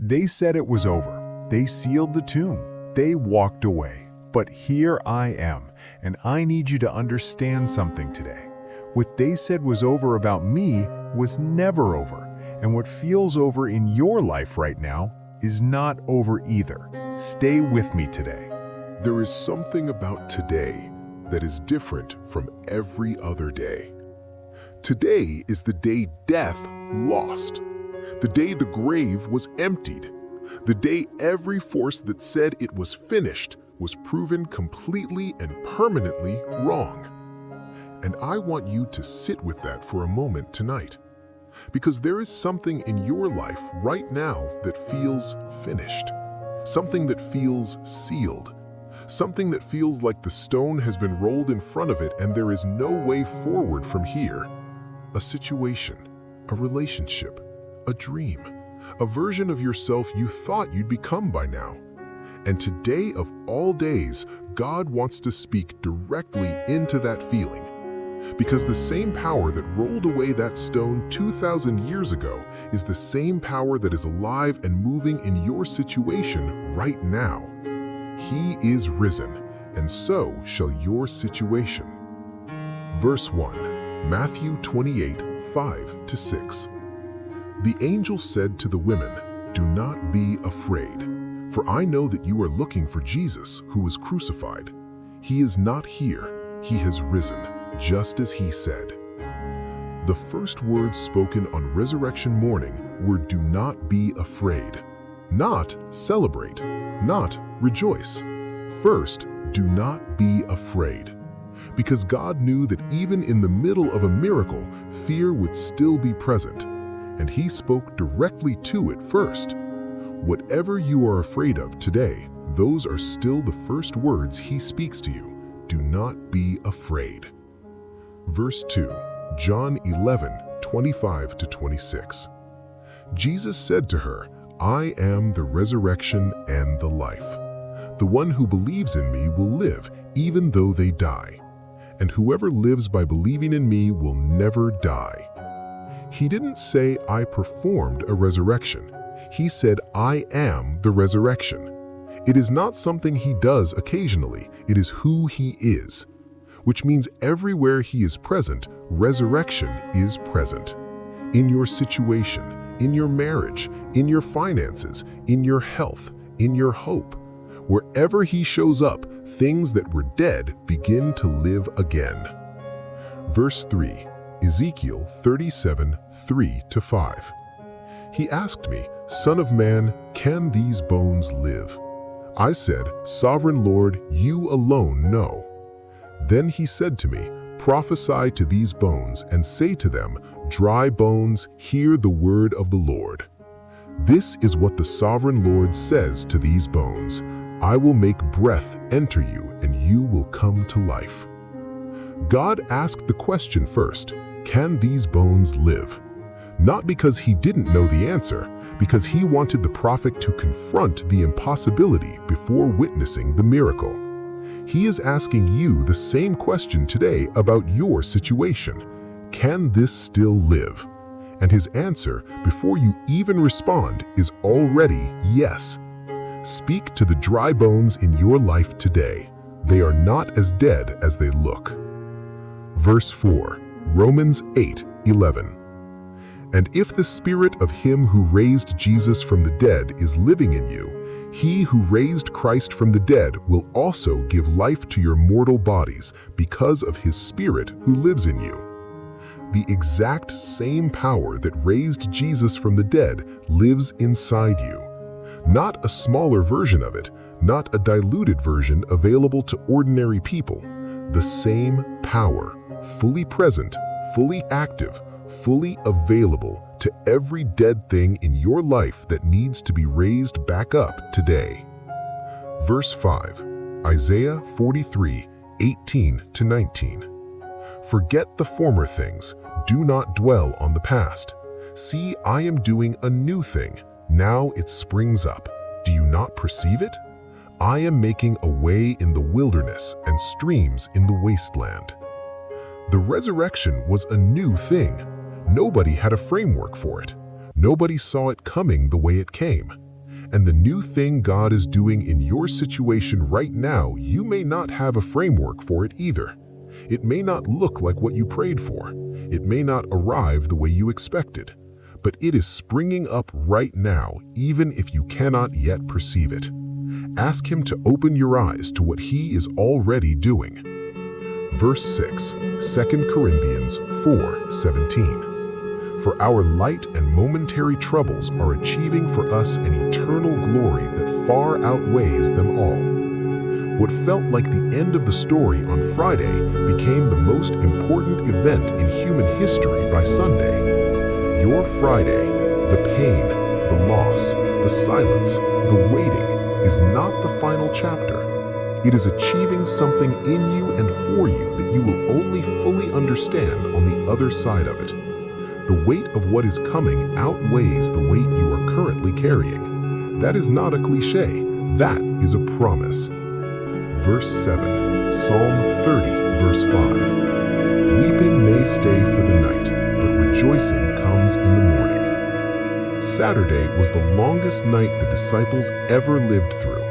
They said it was over. They sealed the tomb. They walked away. But here I am, and I need you to understand something today. What they said was over about me was never over, and what feels over in your life right now is not over either. Stay with me today. There is something about today that is different from every other day. Today is the day death lost, the day the grave was emptied, the day every force that said it was finished was proven completely and permanently wrong. And I want you to sit with that for a moment tonight, because there is something in your life right now that feels finished, something that feels sealed, something that feels like the stone has been rolled in front of it and there is no way forward from here. A situation, a relationship, a dream, a version of yourself you thought you'd become by now. And today of all days, God wants to speak directly into that feeling. Because the same power that rolled away that stone 2,000 years ago is the same power that is alive and moving in your situation right now. He is risen, and so shall your situation. Verse 1, Matthew 28, 5-6. The angel said to the women, "Do not be afraid, for I know that you are looking for Jesus who was crucified. He is not here, he has risen, just as he said." The first words spoken on resurrection morning were "do not be afraid," not celebrate, not rejoice. First, do not be afraid. Because God knew that even in the middle of a miracle, fear would still be present, and he spoke directly to it first. Whatever you are afraid of today, those are still the first words he speaks to you. Do not be afraid. Verse 2, John 11, 25-26. Jesus said to her, "I am the resurrection and the life. The one who believes in me will live even though they die, and whoever lives by believing in me will never die." He didn't say, "I performed a resurrection." He said, "I am the resurrection." It is not something he does occasionally, it is who he is. Which means everywhere he is present, resurrection is present. In your situation, in your marriage, in your finances, in your health, in your hope. Wherever he shows up, things that were dead begin to live again. Verse 3, Ezekiel 37, 3-5. He asked me, "Son of man, can these bones live?" I said, "Sovereign Lord, you alone know." Then he said to me, "Prophesy to these bones and say to them, dry bones, hear the word of the Lord. This is what the Sovereign Lord says to these bones. I will make breath enter you, and you will come to life." God asked the question first, can these bones live? Not because he didn't know the answer, because he wanted the prophet to confront the impossibility before witnessing the miracle. He is asking you the same question today about your situation. Can this still live? And his answer, before you even respond, is already yes. Speak to the dry bones in your life today. They are not as dead as they look. Verse 4, Romans 8:11. And if the spirit of him who raised Jesus from the dead is living in you, he who raised Christ from the dead will also give life to your mortal bodies because of his spirit who lives in you. The exact same power that raised Jesus from the dead lives inside you. Not a smaller version of it, not a diluted version available to ordinary people. The same power, fully present, fully active, fully available to every dead thing in your life that needs to be raised back up today. Verse 5, Isaiah 43, 18-19. Forget the former things, do not dwell on the past. See, I am doing a new thing. Now it springs up. Do you not perceive it? I am making a way in the wilderness and streams in the wasteland. The resurrection was a new thing. Nobody had a framework for it. Nobody saw it coming the way it came. And the new thing God is doing in your situation right now, you may not have a framework for it either. It may not look like what you prayed for. It may not arrive the way you expected. But it is springing up right now, even if you cannot yet perceive it. Ask Him to open your eyes to what He is already doing. Verse 6, 2 Corinthians 4:17. For our light and momentary troubles are achieving for us an eternal glory that far outweighs them all. What felt like the end of the story on Friday became the most important event in human history by Sunday. Your Friday, the pain, the loss, the silence, the waiting, is not the final chapter. It is achieving something in you and for you that you will only fully understand on the other side of it. The weight of what is coming outweighs the weight you are currently carrying. That is not a cliche. That is a promise. Verse 7, Psalm 30, verse 5. Weeping may stay for the night, but rejoicing comes in the morning. Saturday was the longest night the disciples ever lived through.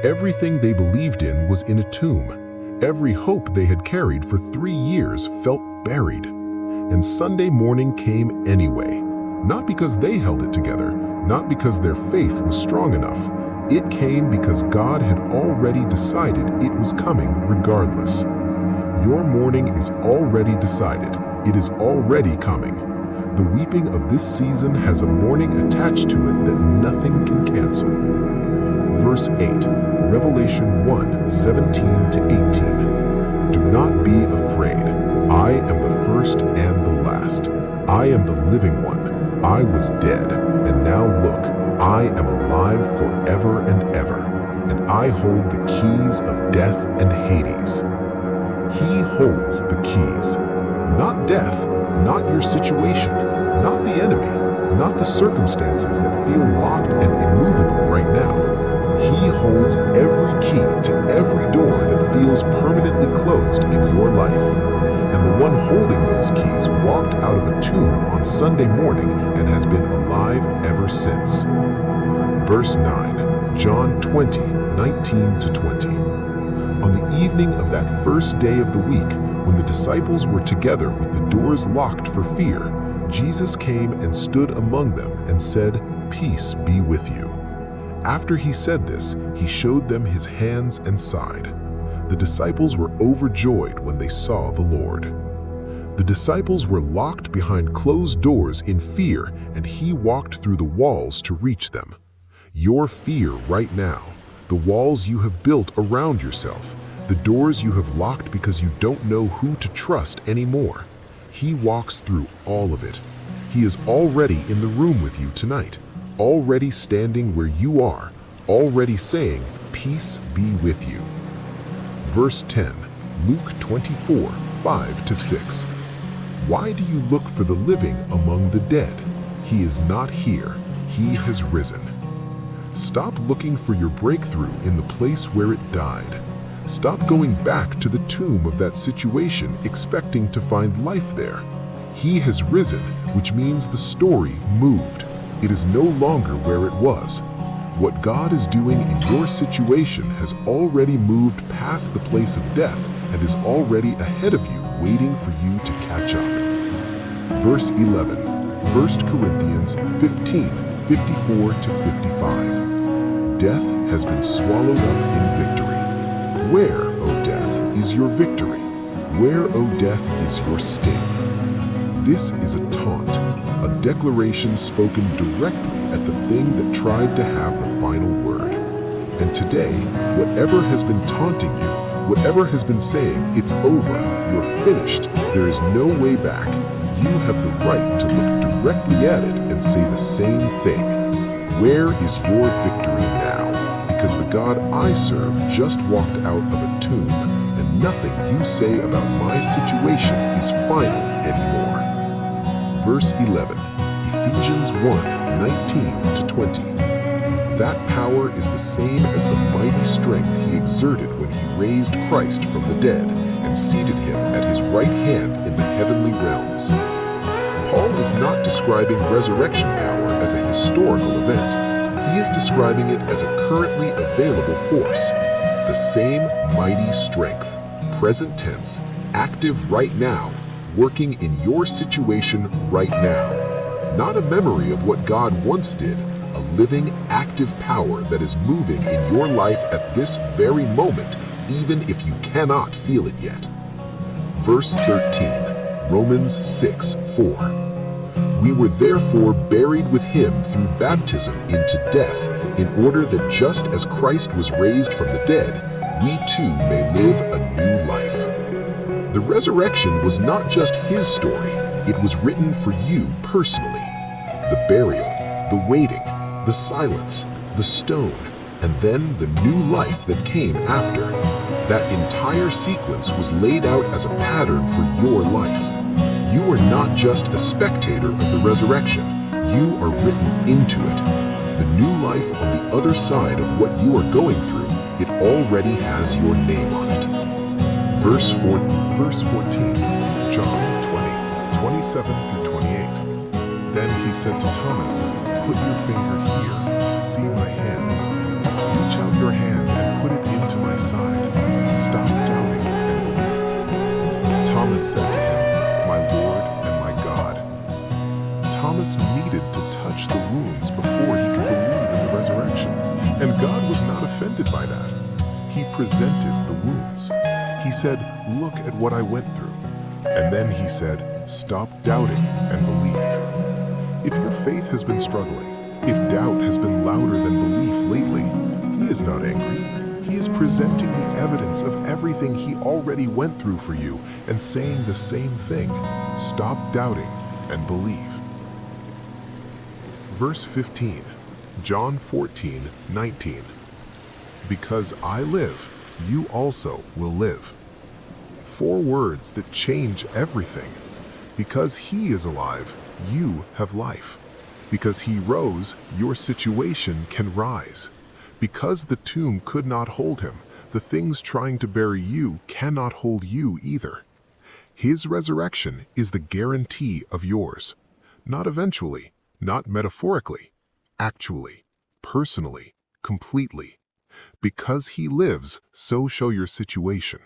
Everything they believed in was in a tomb. Every hope they had carried for 3 years felt buried. And Sunday morning came anyway. Not because they held it together, not because their faith was strong enough. It came because God had already decided it was coming regardless. Your morning is already decided. It is already coming. The weeping of this season has a morning attached to it that nothing can cancel. Verse 8, Revelation 1:17-18. Do not be afraid. I am the first and the last. I am the living one. I was dead, and now look, I am alive forever and ever, and I hold the keys of death and Hades. He holds the keys. Not death, not your situation, not the enemy, not the circumstances that feel locked and immovable right now. He holds every key to every door that feels permanently closed in your life. And the one holding those keys walked out of a tomb on Sunday morning and has been alive ever since. Verse 9, John 20:19-20. On the evening of that first day of the week, when the disciples were together with the doors locked for fear, Jesus came and stood among them and said, "Peace be with you." After he said this, he showed them his hands and side. The disciples were overjoyed when they saw the Lord. The disciples were locked behind closed doors in fear, and he walked through the walls to reach them. Your fear right now, the walls you have built around yourself, the doors you have locked because you don't know who to trust anymore. He walks through all of it. He is already in the room with you tonight, already standing where you are, already saying, "Peace be with you." Verse 10, Luke 24:5-6. Why do you look for the living among the dead? He is not here. He has risen. Stop looking for your breakthrough in the place where it died. Stop going back to the tomb of that situation expecting to find life there. He has risen, which means the story moved. It is no longer where it was. What God is doing in your situation has already moved past the place of death and is already ahead of you, waiting for you to catch up. Verse 11, 1 Corinthians 15:54-55. Death has been swallowed up in victory. Where, O death, is your victory? Where, O death, is your sting? This is a taunt, a declaration spoken directly at the thing that tried to have the final word. And today, whatever has been taunting you, whatever has been saying, "It's over, you're finished, there is no way back," you have the right to look directly at it and say the same thing. Where is your victory now? Because the God I serve just walked out of a tomb, and nothing you say about my situation is final anymore. Verse 11, Ephesians 1:19-20. That power is the same as the mighty strength he exerted when he raised Christ from the dead and seated him at his right hand in the heavenly realms. Paul is not describing resurrection power as a historical event. He is describing it as a currently available force, the same mighty strength, present tense, active right now, working in your situation right now. Not a memory of what God once did, a living, active power that is moving in your life at this very moment, even if you cannot feel it yet. Verse 13, Romans 6:4. We were therefore buried with him through baptism into death, in order that just as Christ was raised from the dead, we too may live a new life. The resurrection was not just his story, it was written for you personally. The burial, the waiting, the silence, the stone, and then the new life that came after. That entire sequence was laid out as a pattern for your life. You are not just a spectator of the resurrection, you are written into it. The new life on the other side of what you are going through, it already has your name on it. Verse 14, John 20:27-28. Then he said to Thomas, "Put your finger here, see my hands. Reach out your hand and put it into my side. Stop doubting and believe." Thomas said to him, "My Lord and my God." Thomas needed to touch the wounds before he could believe in the resurrection, and God was not offended by that. He presented the wounds. He said, "Look at what I went through." And then he said, "Stop doubting and believe." If your faith has been struggling, if doubt has been louder than belief lately, he is not angry. He is presenting the evidence of everything he already went through for you and saying the same thing. Stop doubting and believe. Verse 15, John 14:19. Because I live, you also will live. 4 words that change everything. Because he is alive, you have life. Because he rose, your situation can rise. Because the tomb could not hold him, the things trying to bury you cannot hold you either. His resurrection is the guarantee of yours. Not eventually, not metaphorically, actually, personally, completely. Because he lives, so shall your situation.